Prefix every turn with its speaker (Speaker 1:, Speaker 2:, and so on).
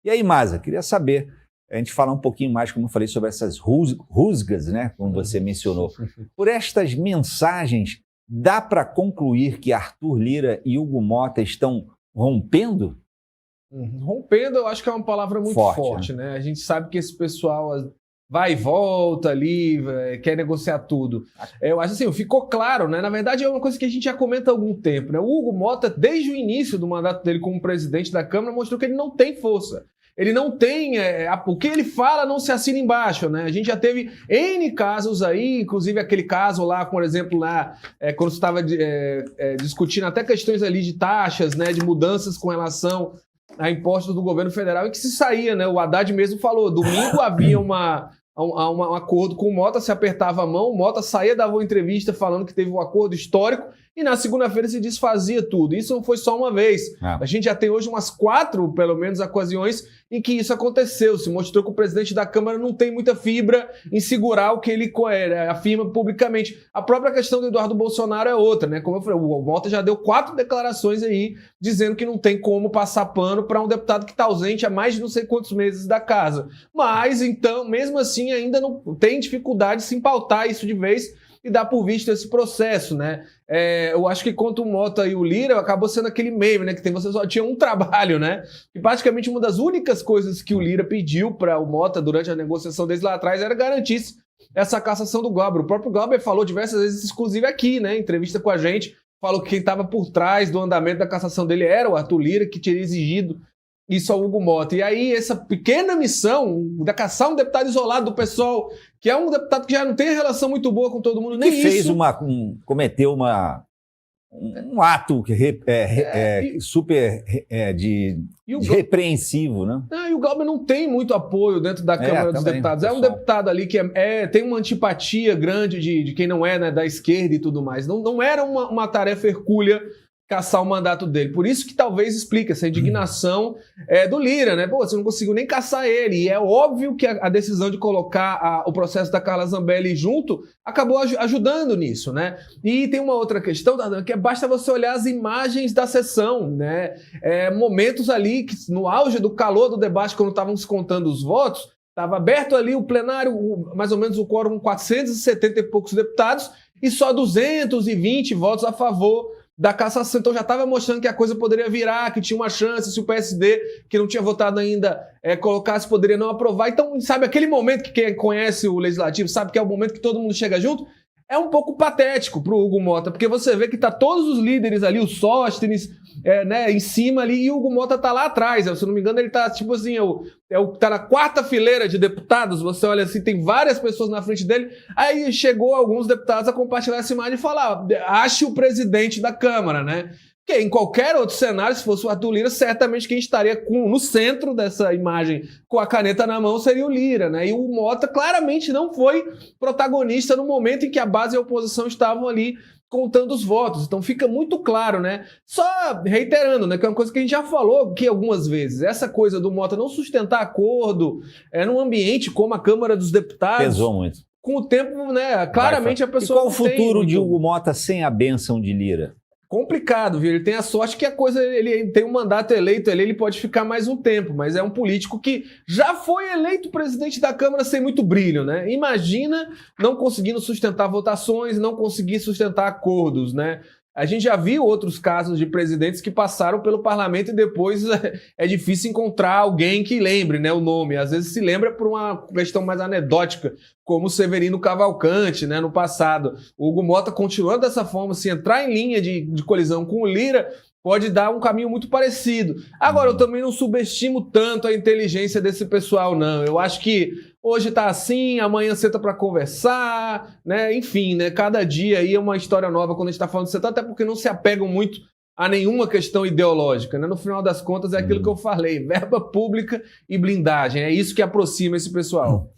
Speaker 1: E aí, Maza, queria saber, a gente falar um pouquinho mais, como eu falei, sobre essas rusgas, né, como você mencionou. Por estas mensagens, dá para concluir que Arthur Lira e Hugo Mota estão rompendo?
Speaker 2: Rompendo, eu acho que é uma palavra muito forte, né? A gente sabe que esse pessoal vai e volta ali, quer negociar tudo. Eu acho assim, ficou claro, né? Na verdade, é uma coisa que a gente já comenta há algum tempo, né? O Hugo Mota, desde o início do mandato dele como presidente da Câmara, mostrou que ele não tem força. Ele não tem... o que ele fala não se assina embaixo, né? A gente já teve N casos aí, inclusive aquele caso lá, por exemplo, lá, quando você estava discutindo até questões ali de taxas, né? De mudanças com relação a impostos do governo federal, em que se saía, né? O Haddad mesmo falou, domingo havia um acordo com o Mota, se apertava a mão, o Mota saía, dava uma entrevista falando que teve um acordo histórico e na segunda-feira se desfazia tudo. Isso não foi só uma vez. A gente já tem hoje umas 4, pelo menos, ocasiões em que isso aconteceu. Se mostrou que o presidente da Câmara não tem muita fibra em segurar o que ele afirma publicamente. A própria questão do Eduardo Bolsonaro é outra, né? Como eu falei, o Mota já deu 4 declarações aí dizendo que não tem como passar pano para um deputado que está ausente há mais de não sei quantos meses da casa. Mas, então, mesmo assim, ainda não tem dificuldade de se pautar isso de vez e dar por visto esse processo, né? Eu acho que quanto o Mota e o Lira, acabou sendo aquele meme, né? Que você só tinha um trabalho, né? E praticamente uma das únicas coisas que o Lira pediu para o Mota durante a negociação desde lá atrás era garantir essa cassação do Glauber. O próprio Glauber falou diversas vezes, inclusive aqui, né? Em entrevista com a gente, falou que quem estava por trás do andamento da cassação dele era o Arthur Lira, que tinha exigido isso ao Hugo Mota. E aí, essa pequena missão de caçar um deputado isolado do PSOL, que é um deputado que já não tem relação muito boa com todo mundo, nem
Speaker 1: que fez
Speaker 2: isso...
Speaker 1: cometeu um ato super repreensivo, né?
Speaker 2: E o Glauber não tem muito apoio dentro da Câmara dos Deputados. É um deputado ali que tem uma antipatia grande de quem não é, né, da esquerda e tudo mais. Não era uma tarefa hercúlea caçar o mandato dele. Por isso que talvez explique essa indignação do Lira, né? Pô, você não conseguiu nem caçar ele. E é óbvio que a decisão de colocar o processo da Carla Zambelli junto acabou ajudando nisso, né? E tem uma outra questão, que basta você olhar as imagens da sessão, né? Momentos ali, que, no auge do calor do debate, quando estavam se contando os votos, estava aberto ali o plenário, mais ou menos o quórum, 470 e poucos deputados, e só 220 votos a favor da cassação. Então já estava mostrando que a coisa poderia virar, que tinha uma chance, se o PSD, que não tinha votado ainda, colocasse, poderia não aprovar. Então, sabe, aquele momento que quem conhece o Legislativo sabe que é o momento que todo mundo chega junto, é um pouco patético para o Hugo Mota, porque você vê que tá todos os líderes ali, o Sóstenes, né, em cima ali, e o Hugo Mota tá lá atrás. Se eu não me engano, ele tá tipo assim, tá na 4ª fileira de deputados. Você olha assim, tem várias pessoas na frente dele. Aí chegou alguns deputados a compartilhar essa imagem e falar: ache o presidente da Câmara, né? Porque em qualquer outro cenário, se fosse o Arthur Lira, certamente quem estaria no centro dessa imagem com a caneta na mão seria o Lira, né? E o Mota claramente não foi protagonista no momento em que a base e a oposição estavam ali contando os votos. Então fica muito claro, né? Só reiterando, né? Que é uma coisa que a gente já falou aqui algumas vezes. Essa coisa do Mota não sustentar acordo num ambiente como a Câmara dos Deputados.
Speaker 1: Pesou muito.
Speaker 2: Com o tempo, né? Claramente a pessoa.
Speaker 1: E qual o futuro de Hugo Mota sem a bênção de Lira?
Speaker 2: Complicado, viu? Ele tem a sorte que a coisa, ele tem um mandato eleito ali, ele pode ficar mais um tempo, mas é um político que já foi eleito presidente da Câmara sem muito brilho, né? Imagina não conseguindo sustentar votações, não conseguir sustentar acordos, né? A gente já viu outros casos de presidentes que passaram pelo parlamento e depois é difícil encontrar alguém que lembre, né, o nome. Às vezes se lembra por uma questão mais anedótica, como o Severino Cavalcante, né, no passado. O Hugo Mota, continuando dessa forma, se entrar em linha de colisão com o Lira, pode dar um caminho muito parecido. Agora, eu também não subestimo tanto a inteligência desse pessoal, não. Eu acho que hoje tá assim, amanhã senta para conversar, né? Enfim, né? Cada dia aí é uma história nova quando a gente tá falando de setor, até porque não se apegam muito a nenhuma questão ideológica, né? No final das contas é aquilo que eu falei, verba pública e blindagem. É isso que aproxima esse pessoal.